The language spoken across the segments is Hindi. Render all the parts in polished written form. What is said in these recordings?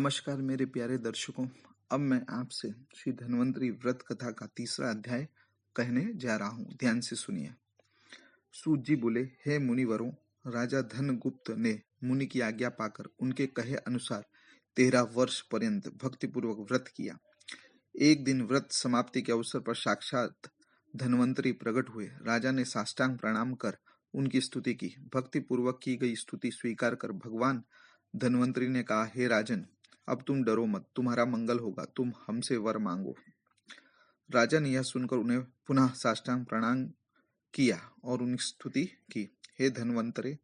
नमस्कार मेरे प्यारे दर्शकों। अब मैं आपसे श्री धन्वंतरी व्रत कथा का तीसरा अध्याय कहने जा रहा हूँ। ध्यान से सुनिए। सूत जी बोले, हे मुनिवरों, राजा धनगुप्त ने मुनि की आज्ञा पाकर उनके कहे अनुसार 13 वर्ष पर्यंत भक्तिपूर्वक व्रत किया। एक दिन व्रत समाप्ति के अवसर पर साक्षात धन्वंतरी प्रकट हुए। राजा ने साष्टांग प्रणाम कर उनकी स्तुति की। भक्तिपूर्वक की गई स्तुति स्वीकार कर भगवान धन्वंतरी ने कहा, हे राजन, अब तुम डरो मत, तुम्हारा मंगल होगा, तुम हमसे वर मांगो। राजा ने यह सुनकर उन्हें पुनः साष्टांग प्रणाम किया और उनकी स्तुति की। हे धन्वंतरे,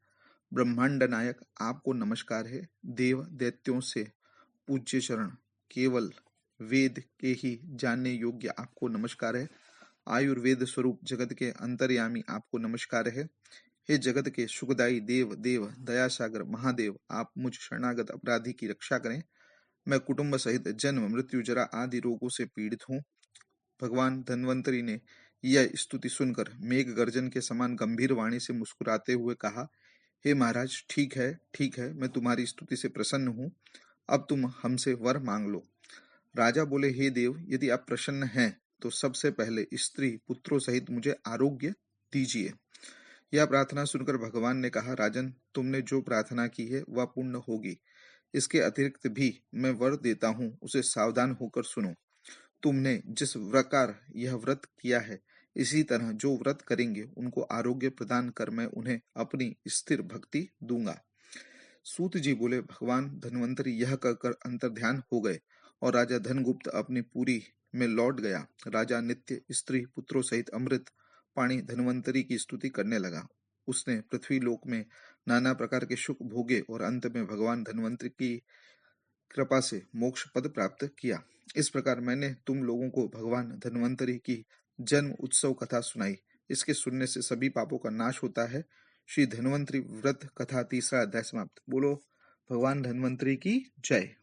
ब्रह्मांड नायक, आपको नमस्कार है। देव दैत्यों से पूज्य चरण, केवल वेद के ही जानने योग्य आपको नमस्कार है। आयुर्वेद स्वरूप जगत के अंतर्यामी आपको नमस्कार है। हे जगत के सुखदायी देव देव दयासागर महादेव, आप मुझ शरणागत अपराधी की रक्षा करें। मैं कुटुंब सहित जन्म मृत्यु जरा आदि रोगों से पीड़ित हूँ। भगवान धन्वंतरी ने यह स्तुति सुनकर मेघ गर्जन के समान गंभीर वाणी से मुस्कुराते हुए कहा, हे महाराज, ठीक है, मैं तुम्हारी स्तुति से प्रसन्न हूँ। अब तुम हमसे वर मांग लो। राजा बोले, हे देव, यदि आप प्रसन्न हैं तो सबसे पहले स्त्री पुत्रों सहित मुझे आरोग्य दीजिए। यह प्रार्थना सुनकर भगवान ने कहा, राजन, तुमने जो प्रार्थना की है वह पूर्ण होगी। इसके अतिरिक्त भी मैं वर देता हूँ, उसे सावधान होकर सुनो। तुमने जिस प्रकार यह व्रत किया है, इसी तरह जो व्रत करेंगे उनको आरोग्य प्रदान कर मैं उन्हें अपनी स्थिर भक्ति दूंगा। सूत जी बोले, भगवान धन्वंतरी यह कहकर अंतर्ध्यान हो गए और राजा धनगुप्त अपनी पुरी में लौट गया। राजा नित्य स्त्री पुत्रों सहित अमृत पाणी धन्वंतरी की स्तुति करने लगा। उसने पृथ्वी लोक में नाना प्रकार के सुख भोगे और अंत में भगवान धन्वंतरी की कृपा से मोक्ष पद प्राप्त किया। इस प्रकार मैंने तुम लोगों को भगवान धन्वंतरी की जन्म उत्सव कथा सुनाई। इसके सुनने से सभी पापों का नाश होता है। श्री धन्वंतरी व्रत कथा तीसरा अध्याय समाप्त। बोलो भगवान धन्वंतरी की जय।